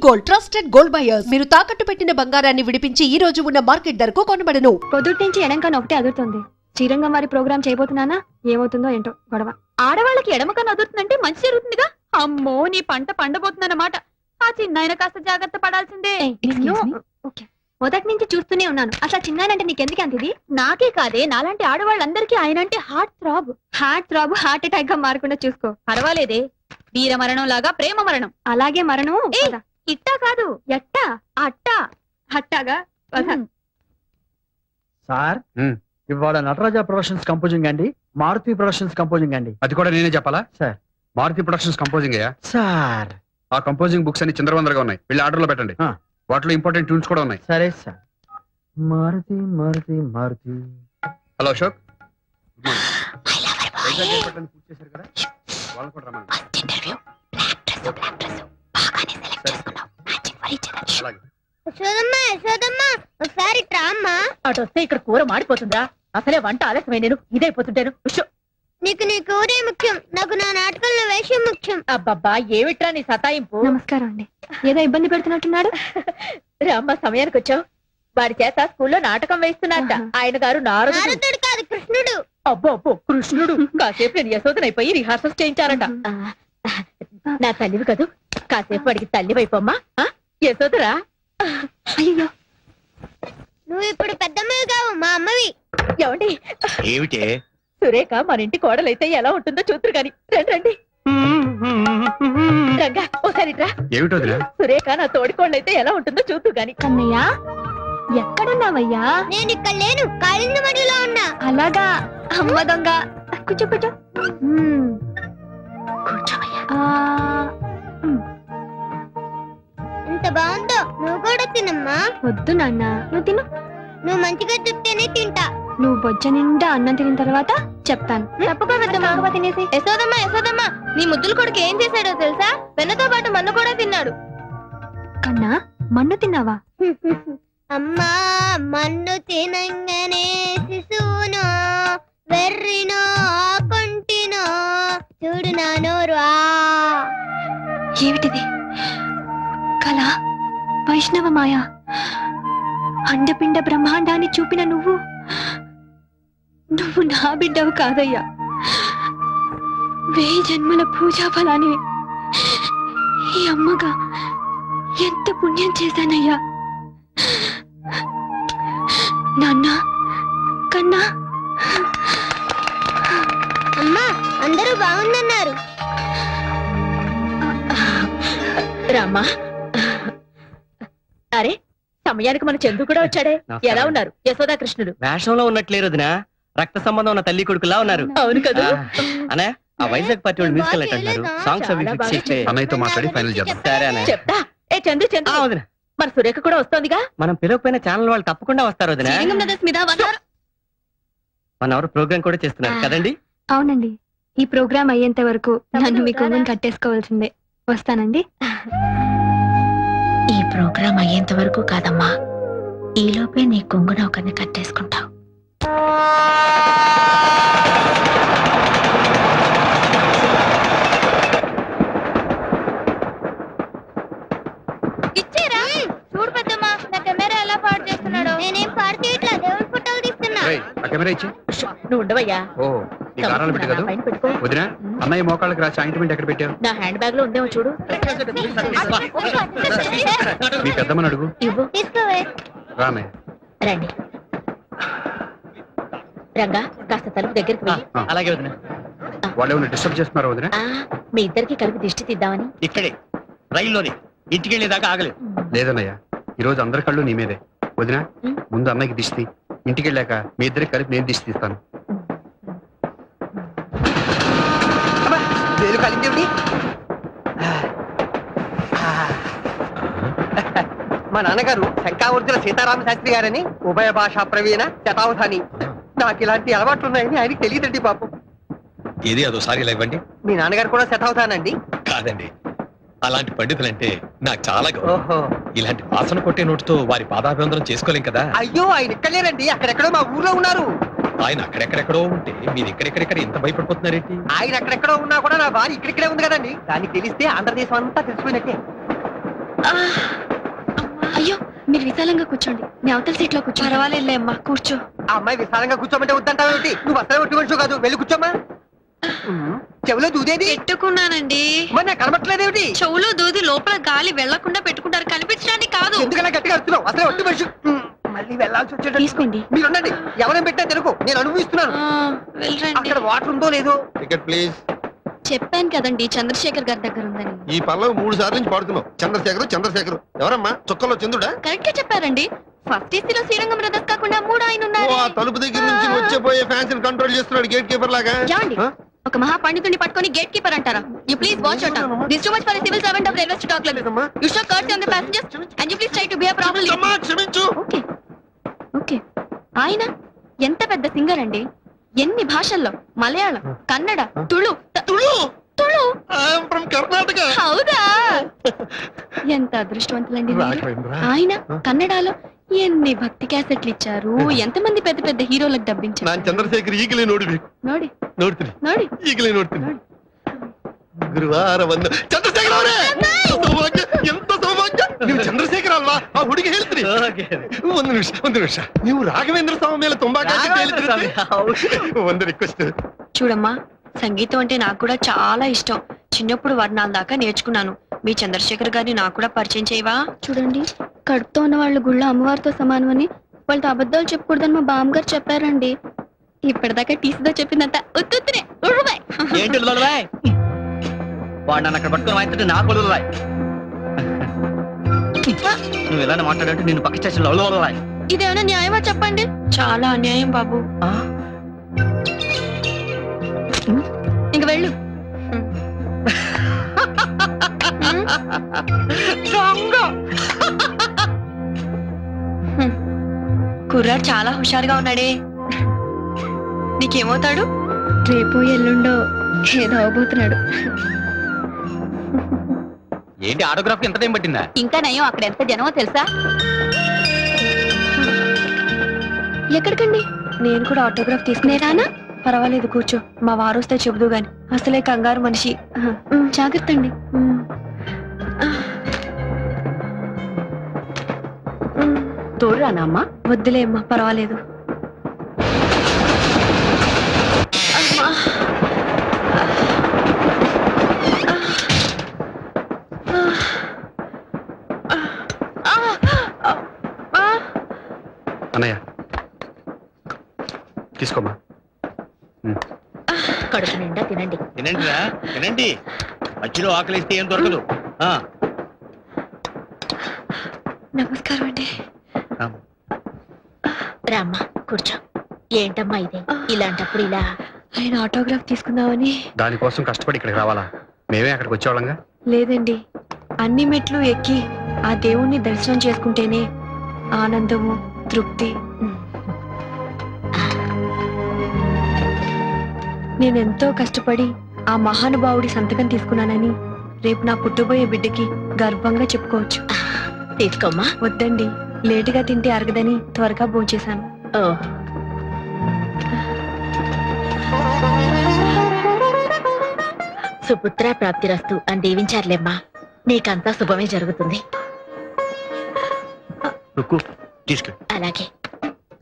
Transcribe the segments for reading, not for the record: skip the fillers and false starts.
Gold trusted gold buyers. మీరు తాకట్టు పెట్టిన బంగారాన్ని విడిపించి ఈ రోజు ఉన్న మార్కెట్ ధరకు కొనబడను. పొద్దుటి నుంచి ఎడంకన్ ఒకటే అదురుతుంది. శ్రీరంగం వారి ప్రోగ్రామ్ చేయబోతున్నానా, ఏమవుతుందో ఏంటో గొడవ. ఆడవాళ్ళకి ఎడమకన్ అదురుతుందంటే మంచి జరుగుతుందిగా. అమ్మో, నీ పంట పండబోతుందన్నమాట. ఆ చిన్నాయన కాస్త జాగ్రత్త పడాల్సిందే. మొదటి నుంచి చూస్తూనే ఉన్నాను. అసలు చిన్నాయనంటే నీకెందుకు అంతది? నాకే కాదే, నాలాంటి ఆడవాళ్ళందరికీ ఆయన అంటే హార్ట్ థ్రాబ్. హార్ట్ అటాక్ గా మారకుండా చూసుకో. పర్వాలేదే, వీర మరణం లాగా ప్రేమ మరణం. అలాగే మరణం ఇట్టా కాదు, ఎట్టా అట్టా అట్టాగా. సార్, ఇవాళ నటరాజ ప్రొడక్షన్స్ కంపోజింగ్ అండి, మారుతి ప్రొడక్షన్స్ కంపోజింగ్ అండి. అది కూడా నేనే చెప్పాలా సార్? మారుతి ప్రొడక్షన్స్ కంపోజింగ్ అయ్యా సార్, ఆ కంపోజింగ్ బుక్స్ అన్ని చిందరవందరగా ఉన్నాయి, వెళ్ళి ఆర్డర్ లో పెట్టండి. వాటిలో ఇంపార్టెంట్ ట్యూన్స్ కూడా ఉన్నాయి. సరే సార్. మారుతి మారుతి మారుతి. హలో అశోక్, పూర్తి చేశారు కదా, వాళ్ళని కూడా రమ్మని. అటు వస్తే ఇక్కడ కూర మాడిపోతుందా? అసలే వంట ఆలస్యమై నేను ఇదైపోతుంటాను. నీకు నీ కూరే ముఖ్యం, నాకు నా నాటకంలో వేషం ముఖ్యం. అబ్బబ్బా, ఏమిట్రా నీ సతాయింపు? నమస్కారం అండి. ఏదో ఇబ్బంది పెడుతున్నట్టున్నాడు. రామ్మ, సమయానికి వచ్చావు. వాడి చేత స్కూల్లో నాటకం వేస్తున్నట్ట. ఆయన గారు నారదుడు కాదు, కృష్ణుడు. అబ్బో అబ్బో, కృష్ణుడు. కాసేపు నేను యశోదనైపోయి రిహార్సల్స్ చేయించారంట. నా తల్లివి కదూ, కాసేపు వాడికి తల్లి వైపోమ్మా. యశోదరా, అయ్యో, నువ్వు ఇప్పుడు పెద్దమ్మవి కావు, మా అమ్మవి. ఏమండి? ఏమిటే? సురేఖ మన ఇంటి కోడలైతే ఎలా ఉంటుందో చూతురు గాని. రండి రండి. రంగా, ఓసారి రా. ఏమిటో సురేఖ నా తోడికోళ్ళైతే ఎలా ఉంటుందో చూతురు గాని. కన్నయ్య, ఎక్కడున్నావయ్యా? నేను ఇక్కడ లేను, కాళింది మడిలో ఉన్నా. అలాగా, అమ్మ దొంగ. కూర్చో కూర్చో. ఎంత బాగుందో, నువ్వు కూడా తినమ్మా. వద్దు నాన్న, నువ్వు తిను. నువ్వు మంచిగా చెప్తేనే తింటా. నువ్వు బొజ్జ నిండా అన్నం తిన్న తర్వాత చెప్తాను. తప్పకుండా తినేసి. యశోదమ్మ యశోదమ్మ, నీ ముద్దుల కొడుకు ఏం చేశాడో తెలుసా? వెన్నతో పాటు మన్ను కూడా తిన్నాడు. కన్నా, మన్ను తిన్నావా? అమ్మా, మన్ను తినంగానే శిశువునో వెర్రినో కొంటినో చూడు నా నోరు. ఏమిటిది? కళ, వైష్ణవ మాయ, అండపిండ బ్రహ్మాండాన్ని చూపిన నువ్వు నా బిడ్డవు కాదయ్యా. 1000 జన్మల పూజా ఫలాన్ని ఈ అమ్మగా ఎంత పుణ్యం చేశానయ్యా. నాన్న, కన్నా. అమ్మా, అందరూ బాగుందన్నారు. రామ్మా. అరే, సమయానికి మన చందు కూడా వచ్చాడే. ఎలా ఉన్నారు యశోదా కృష్ణుడు? వేషంలో ఉన్నట్లేరు వదినా, రక్త సంబంధం ఉన్న తల్లి కొడుకులా ఉన్నారు. అవును కదా. అనే ఆ వైజాగ్ పార్టీ వాళ్ళు మ్యూజికల్ నైట్ అంటారు. సాంగ్స్ అవి ఫిక్స్ చేస్తే అన్నయ్యతో మాట్లాడి ఫైనల్ చేద్దాం. సరే అనే చెప్తా. ఏ చందు చందు, వదినా, మన సురేఖ కూడా వస్తోందిగా. మనం పిలవకపోయిన ఛానల్ వాళ్ళు తప్పకుండా వస్తారు వదినా. మన ఎవరు ప్రోగ్రామ్ కూడా చేస్తున్నారు కదండి? అవునండి, ఈ ప్రోగ్రామ్ అయ్యేంత వరకు నన్ను మీ కొంగుని కట్టేసుకోవాల్సిందే. వస్తానండి. ఈ ప్రోగ్రాం అయ్యేంత వరకు కాదమ్మా, ఈలోపే నీ కొంగున ఒకరిని కట్టేసుకుంటావు. ఇచ్చేరా? చూడు పెద్దమ్మా, నా కెమెరా ఎలా పాడు చేస్తున్నాడు. నేనేం పాడు చేయట్లా, దేవుడి ఫోటోలు తీస్తున్నా. ఆ కెమెరా ఇచ్చి. నువ్వు ఉండవయ్యా. ఓ, నీ గారాలు పెట్టి కదా పైన పెట్టుకో. వదినా, అన్నయ్య మోకాళ్ళకి రాసి ఆయింట్మెంట్ ఎక్కడ పెట్టావు? నా హ్యాండ్ బ్యాగ్ లో ఉందేమో చూడు. మీ పెద్దమ్మని అడుగు. ఇవ్వు. తీసుకోవే. రానే. రండి రంగా, కాస్త తలుపు దగ్గరికి వెళ్ళి. అలాగే వదినా. వాళ్ళు ఏమైనా డిస్టర్బ్ చేస్తున్నారు వదినా? మీ ఇద్దరికి కలిపి దిష్టి తీద్దామని. ఇక్కడే రైల్లోనే ఇంటికి వెళ్ళేదాకా ఆగలేదు. లేదన్నయ్య, ఈ రోజు అందరి కళ్ళు నీ మీదే. వదినా, ముందు అన్నయ్యకి దిష్టి, ఇంటికి వెళ్ళాక మీ ఇద్దరికి కలిపి నేను దిష్టి తీస్తాను. మా నాన్నగారు శంకావర్జున సీతారామ శాస్త్రి గారని ఉభయ భాషా ప్రవీణ శతావధాని. నాకు ఇలాంటి అలవాట్లు ఉన్నాయని ఆయనకి తెలియదండి పాపం. ఏది అదోసారి ఇలా ఇవ్వండి. మీ నాన్నగారు కూడా శతావధానండి? కాదండి, అలాంటి పండితులంటే నాకు చాలా గౌరవం. ఓహో, ఇలాంటి వాసన కొట్టే నోటితో వారి పాదాభివందనం చేసుకోలేం కదా. అయ్యో, ఆయన ఇక్కడలేరండి, అక్కడెక్కడో మా ఊర్లో ఉన్నారు. ఆయన అక్కడెక్కడెక్కడో ఉంటే మీరు ఎక్కడెక్కడెక్కడ ఇంత భయపడిపోతున్నారేంటి? ఆయన అక్కడెక్కడో ఉన్నా కూడా నా భార్య ఇక్కడిక్కడే ఉంది కదండి. దానికి తెలిస్తే ఆంధ్రదేశం అంతా తెలిసిపోయినట్టే. అయ్యో మీరు విశాలంగా కూర్చోండి నేను అవతల సీట్ లో కూర్చో. పర్వాలేదులే అమ్మా కూర్చో. ఆ అమ్మాయి విశాలంగా కూర్చోమంటే వద్దంటావు ఏమిటి? నువ్వు అసలే ఒట్టి మనిషి కాదు, వెళ్ళి కూర్చోమ్మా. చెవిలో దూదేది పెట్టుకున్నానండి. మరి నాకు కనబట్టలేదేమిటి? చెవులో దూది లోపల గాలి వెళ్లకుండా పెట్టుకుంటారు, కనిపించడానికి కాదు. ఎందుకలా గట్టిగా అరుస్తున్నావు? అసలే ఒట్టి మనిషి. మళ్ళీ వెళ్ళాల్సి వచ్చేటట్టు. తీసుకోండి. మీరు ఉండండి, ఎవరైనా పెట్టా తెలుగు, నేను అనుభవిస్తున్నాను. వెళ్ళండి. అక్కడ వాటర్ ఉందో లేదో. Ticket please. చెప్పాను కదండి చంద్రశేఖర్ గారి దగ్గర ఉందని. ఈ పల్లవి 3 సార్లు నుంచి పాడుతున్నావు. చంద్రశేఖర్ ఎవరమ్మా? చొక్కలో చంద్రుడా? కరెక్ట్ గా చెప్పారండి. ఫస్ట్ ఏసీలో శ్రీరంగం బ్రదర్స్ కాకుండా 3 ఆయన ఓ, ఉన్నారు. ఆ తలుపు దగ్గర నుంచి వచ్చేపోయే ఫ్యాన్స్ కంట్రోల్ చేస్తున్నాడు గేట్ కీపర్ లాగా. ఏమండి? ఆ? ఒక మహా పండితుడిని పట్టుకొని గేట్ కీపర్ అంటారా? You please watch your tongue. This too much for a civil servant of railway to talk like this. You show courtesy on the passengers and you please try to behave properly. క్షమించమ్మా, క్షమించు. Okay okay. ఆయన ఎంత పెద్ద singer అండి. ఎన్ని భాషల్లో, Malayalam, Kannada, Tulu Tulu. Tulu. I'm from Karnataka. హౌదా? ఎంత అదృష్టవంతులండి మీరు. రాఘవేంద్ర. ఆయన కన్నడలో ఎన్ని భక్తి క్యాసెట్లు ఇచ్చారు, ఎంతమంది పెద్ద పెద్ద హీరోలకు డబ్బించారు. ನಾನ್ ಚಂದ್ರಶೇಖರ್ ಈಗಲೇ ನೋಡ್ಬೇಕು. ನೋಡಿ ನೋಡ್ತೀನಿ ನೋಡಿ. ಈಗಲೇ ನೋಡ್ತೀನಿ. ಗುರುವಾರ ಬಂದು ಚಂದ್ರಶೇಖರ್ ಅವರೇ, ಸೌಭಾಗ್ಯ, ಎಂತ ಸೌಭಾಗ್ಯ. ನೀವು ಚಂದ್ರಶೇಖರ್ ಅಲ್ವಾ? ಆ ಹುಡುಗಿ ಹೇಳ್ತೀರಿ. ಒಂದು ನಿಮಿಷ ನೀವು ರಾಘವೇಂದ್ರ ಸ್ವಾಮಿ ಮೇಲೆ ತುಂಬಾ ಕಾಳಜಿ ಕೇಳಿದ್ರಿ. ಒಂದು ರಿಕ್ವೆಸ್ಟ್. చూడమ్మా, సంగీతం అంటే నాకు కూడా చాలా ఇష్టం. చిన్నప్పుడు వర్ణాల దాకా నేర్చుకున్నాను. మీ చంద్రశేఖర్ గారిని నాకు కూడా పరిచయం చేయవా? చూడండి, కడుపుతో ఉన్న వాళ్ళ గుళ్ళ అమ్మవారితో సమానమని వాళ్ళతో అబద్ధాలు చెప్పకూడదని మా బామ్మగారు చెప్పారండి. ఇప్పటిదాకా టీసీతో చెప్పిందంత ఉత్తునే ఏంటి వాడు నన్ను అక్కడ పట్టుకుని వాయించంటే నాకు వదలరాయ్. నువ్వు ఇలానే మాట్లాడంటే నేను పక్క స్టేషన్ లో వదలరాయ్. ఇదేమైనా న్యాయమా చెప్పండి? చాలా అన్యాయం బాబు. ఇంక వెళ్ళు. కుర్రాడు చాలా హుషారుగా ఉన్నాడే. నీకేమవుతాడు? రేపు ఎల్లుండో ఏదో అవబోతున్నాడు. ఏంటి ఆటోగ్రాఫ్ ఎంత టైం పట్టిందా? ఇంకా నయం, అక్కడ ఎంత జనమో తెలుసా? ఎక్కడికండి? నేను కూడా ఆటోగ్రాఫ్ తీసుకునేరానా? పర్వాలేదు కూర్చో, మా వారు వస్తే చెబుదు గాని. అసలే కంగారు మనిషి. జాగ్రత్త అండి. తోడురానా అమ్మా? వద్దులే అమ్మా, పర్వాలేదు. అన్నయ్య తీసుకోమ్మా. కడుపు నిండా తినండి. తినండిరా, తినండి. మధ్యలో ఆకలిస్తే ఏం దొరకదు. నమస్కారం అండి. రామ్మా కూర్చో. ఏంటమ్మా ఇదే, ఇలాంటప్పుడు ఇలా? ఆయన ఆటోగ్రాఫ్ తీసుకుందామని. దానికోసం కష్టపడి ఇక్కడికి రావాలా? మేమే అక్కడికి వచ్చేవాళ్ళంగా. లేదండి, అన్ని మెట్లు ఎక్కి ఆ దేవుణ్ణి దర్శనం చేసుకుంటేనే ఆనందము, తృప్తి. నేనెంతో కష్టపడి ఆ మహానుభావుడి సంతకం తీసుకున్నానని రేపు నా పుట్టబోయే బిడ్డకి గర్వంగా చెప్పుకోవచ్చు. తీసుకోమ్మా. వద్దండి, లేటుగా తింటే అరగదని త్వరగా భోంచేశాను. ఓ, సుపుత్ర ప్రాప్తిరస్తు అని దీవించారులేమ్మా. నీకంతా శుభమే జరుగుతుంది. తీసుకెళ్ళి. అలాగే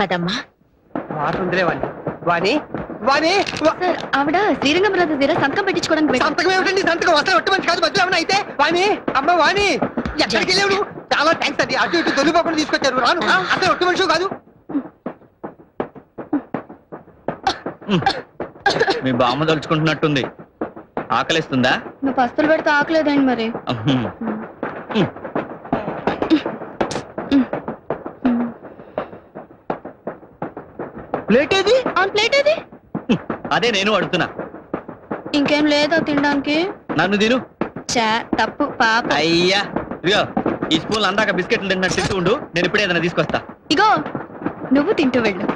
పదమ్మా. వాటర్ ఉందిలే వాణి. వాణి వాణి సార్, ఆవిడ శ్రీరంగం బ్రదర్స్ దగ్గర సంతకం పెట్టించుకోవడానికి వెళ్ళారు. సంతకం ఏమిటండి? సంతకం అసలు ఒట్టి మనిషి కాదు, మధ్యలో ఏమన్నా అయితే. వాణి, అమ్మ వాణి, ఎక్కడికి వెళ్ళావు నువ్వు? చాలా థ్యాంక్స్ అండి, అటు ఇటు దొల్లిపోకుండా తీసుకొచ్చారు. రాను, అసలు ఒట్టి మనిషి కాదు. మీ బామ్మ తలుచుకుంటున్నట్టుంది. ఆకలిస్తుందా? నువ్వు పస్తులు పెడితే ఆకలేదండి మరి. ప్లేట్ ఏది? ప్లేట్ ఏది? అదే నేను అడుగుతున్నా. ఇంకేం లేదా తినడానికి? నన్ను తిను. చా, తప్పు పాప. అయ్యా ఇదిగో, ఈ స్పూన్ అందాక బిస్కెట్లు తిన్నట్టు తింటూ ఉండు. నేను ఇప్పుడే ఏదైనా తీసుకొస్తా. ఇగో, నువ్వు తింటూ వెళ్ళు.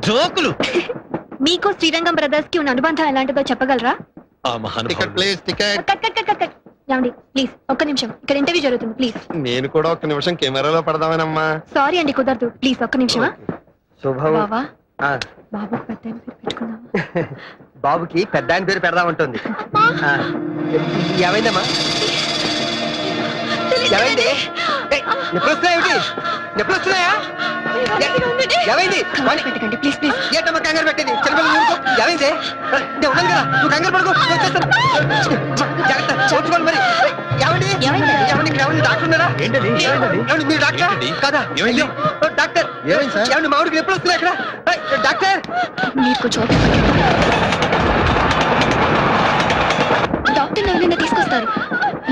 జోకులు. మీకు శ్రీరంగం బ్రదర్స్ కి ఉన్న అనుబంధం ఎలాంటిదో చెప్పగలరా? Ticket please, ticket. Cut cut cut cut cut. ఏమండి ప్లీజ్ ఒక్క నిమిషం, ఇక్కడ ఇంటర్వ్యూ జరుగుతుంది ప్లీజ్. నేను కూడా ఒక్క నిమిషం కెమెరాలో పడదామేనమ్మా. సారీ అండి, కుదరదు. ప్లీజ్ ఒక్క నిమిషమా. శుభం. బావా, ఆ, బాబుకి పెద్ద ఆయన పేరు పెట్టుకుందామా? బాబుకి పెద్ద ఆయన పేరు పెడదామంటుంది. ఏమైందమ్మా? ఏమైంది? ఎప్పుడు వస్తున్నాయి ఎప్పుడు వస్తున్నాయా? ఏమైంది? పెట్టకండి ప్లీజ్ ప్లీజ్. ఏంటమ్మా కంగారు పెట్టింది? చిన్నపిల్లలు ఊరుకో. ఏమైంది? నేను ఉన్నాను కదా, నువ్వు కంగారు పడుకో, నేను వచ్చేస్తాను. జాగ్రత్త, చూసుకోండి మరి. ఏమండి? ఏమండి, ఇక్కడ ఏమండి డాక్టర్ ఉన్నారా? ఏంటది ఏంటది? ఏమండి, మీరు డాక్టరా? కాదా? ఏమైంది? ఓ, డాక్టర్. ఏమైంది సార్? ఏమండి, మా ఊరికి ఎప్పుడు వస్తున్నాయి ఇక్కడ? డాక్టర్. మీరు కొంచెం ఓపిక పట్టండి. డాక్టర్ ఎవరైనా తీసుకొస్తారు.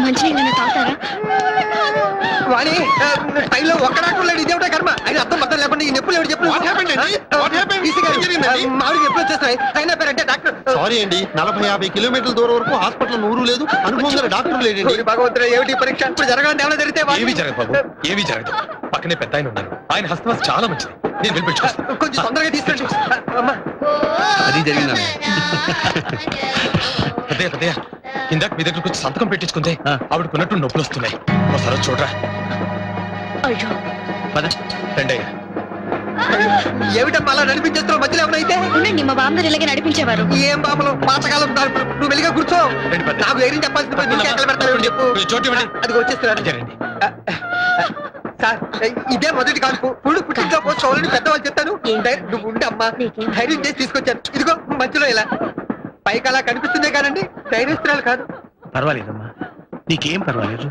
మంచినీళ్ళైనా తాగుతారా? వాణి, టైంలో ఒక్క డాక్టర్ లేడు, ఇదేమిటో కర్మ. ఆయన అర్థం అర్థం లేకుండా ఈ నొప్పులు ఎవరు చెప్పు. What happened అండి? What happened? మా ఊరికి ఎప్పుడు వచ్చేస్తున్నాయి? ఆయన పేరంటే డాక్టర్. సారీ అండి, 40-50 కిలోమీటర్ల దూరం వరకు హాస్పిటల్ నూరు లేదు, అనుభవం గల డాక్టర్ లేడండి. ఓరి భగవంతుడా, ఏమిటి ఈ పరీక్ష? ఇప్పుడు జరగాలంటే ఏమైనా జరిగితే వాణి. ఏమీ జరగదు బాబు, ఏమీ జరగదు. పక్కనే పెద్ద ఆయన ఉన్నారు, ఆయన హస్తవాసి చాలా మంచిది. నేను పిలిపించుకొస్తాను. కొంచెం తొందరగా తీసుకెళ్ళి. అమ్మా, అది జరిగిందా? పెద్దయ్య పెద్దయ్య, ఇందాక మీ దగ్గరకు వచ్చి సంతకం పెట్టించుకుంటే ఆవిడకున్నట్టు నొప్పులు వస్తున్నాయి. ఒకసారి వచ్చి చూడరా. అయ్యో పద. రెండయ్య, ఏమిటమ్మా అలా నడిపించేస్తున్నావు? మధ్యలో ఏమైనా అయితే? ఉండండి, మా బామ్మగారు ఇలాగే నడిపించేవారు. ఏం బాబులు, పాతకాలం నువ్వు వెలిగా కూర్చో. రండి పెద్ద. నాకు ధైర్యం చెప్పాల్సింది పోయి నువ్వు ఎక్కడ పెడతావు చెప్పు. మీరు చోటు ఇవ్వండి. అది వచ్చేస్తున్నాడు. రండి. సార్, ఇదే మొదటి కాల్పు. పుళ్ళు పుట్టింట్లో పోసుకోవాలని పెద్దవాళ్ళు చెప్తాను. నువ్వు ఉండి అమ్మా, ధైర్యం చేసి తీసుకొచ్చాను. ఇదిగో మధ్యలో ఇలా పైకి అలా కనిపిస్తుందే కానండి, ధైర్యస్తురాలు కాదు. పర్వాలేదమ్మా, నీకేం పర్వాలేదు.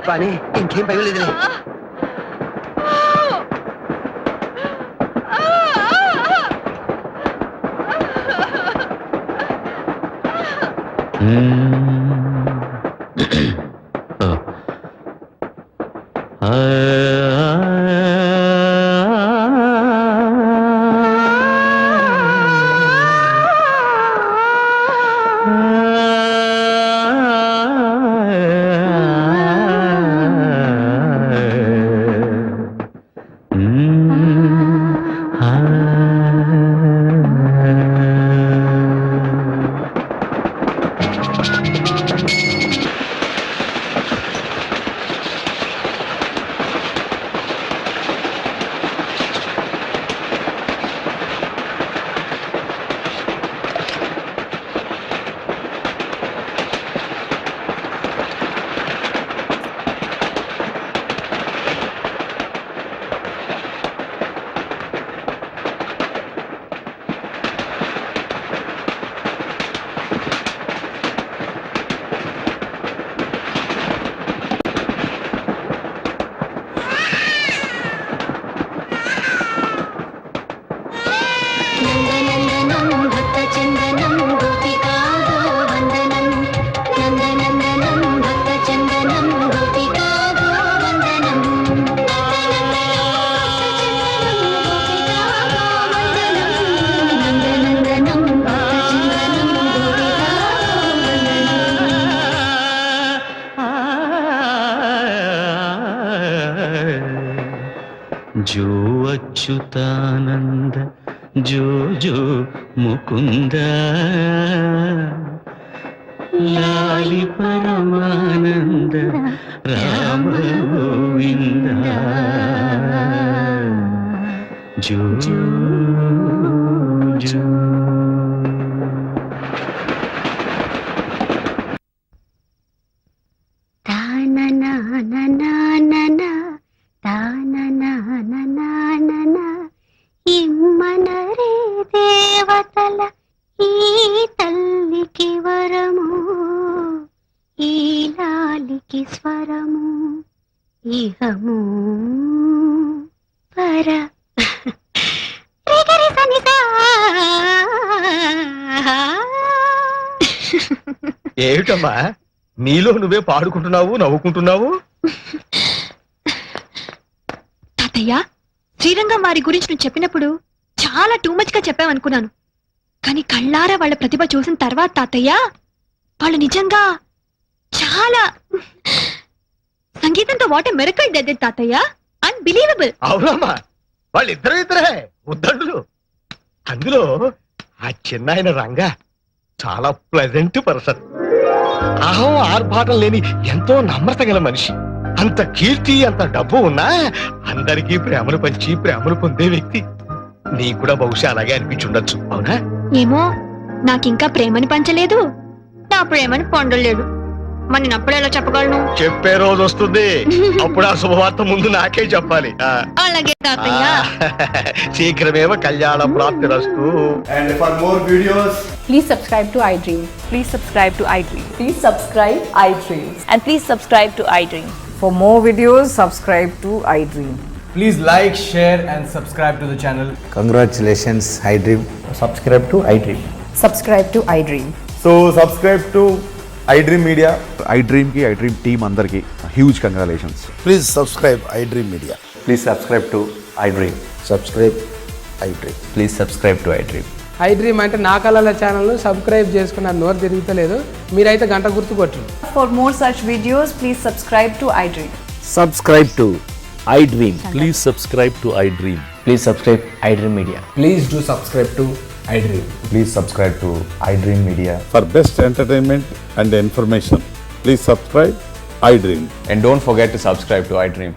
కానీ ఇంకేం భయం లేదులే. जो अच्युतानंद जो जो मुकुंद लाली परमानंद राम गोविंद जो जो ఇమ్మనరే దేవతల ఈ తల్లికి వరము, ఈ లాలికి స్వరము, ఇహము పర ఏమిటమ్మా నీలో నువ్వే పాడుకుంటున్నావు, నవ్వుకుంటున్నావు? తాతయ్య, శ్రీరంగం వారి గురించి నువ్వు చెప్పినప్పుడు చాలా టూ మచ్ గా చెప్పావనుకున్నాను. కానీ కళ్ళారా వాళ్ళ ప్రతిభ చూసిన తర్వాత తాతయ్య, వాళ్ళు నిజంగా చాలా సంగీతంతో వాట్ ఏ మిరకల్ డెడ్ తాతయ్య. అన్బిలీవబుల్. అవునమ్మా, వాళ్ళిద్దరు ఇద్దరే ఉద్దండులు. అందులో ఆ చిన్న ఆయన రంగ చాలా ప్లెజెంట్ పర్సన్. అహం ఆర్భాటం లేని ఎంతో నమ్రత గల మనిషి. అంత కీర్తి అంత డబ్బు ఉన్నా అందరికీ ప్రేమను పంచి ప్రేమను పొందే వ్యక్తి. నీ కూడా బహుశా అలాగే అనిపించుండొచ్చు, అవునా? ఏమో నాకింకా ప్రేమని పంచలేదు, నా ప్రేమని పొందలేడు. మరి నేను అప్పుడు ఎలా చెప్పగలను? చెప్పే రోజు వస్తుంది, అప్పుడు ఆ శుభవార్త ముందు నాకే చెప్పాలి. అలాగే తాతయ్య. శీఘ్రమేవ కళ్యాణ ప్రాప్తిరస్తు. And for more videos, Please subscribe to iDream. Please subscribe to iDream. Please subscribe iDream. And please subscribe to iDream. For more videos, subscribe to iDream. please like, share and subscribe to the channel. Congratulations, iDream. Subscribe to iDream. Subscribe to iDream. So subscribe to iDream Media. iDream ki iDream team andarki huge congratulations. Please subscribe iDream Media. Please subscribe to iDream. Subscribe iDream. Please subscribe to iDream. iDream అంటే నా కళల channel subscribe చేసుకున్న నోరు తిరుగుతలేదు, మీరైతే గంట గుర్తు కొట్టండి. For more such videos, please subscribe to iDream. Subscribe to iDream. Please subscribe to iDream. Please subscribe iDream Media. Please do subscribe to iDream. Please subscribe to iDream Media. For best entertainment and information, please subscribe iDream. And don't forget to subscribe to iDream.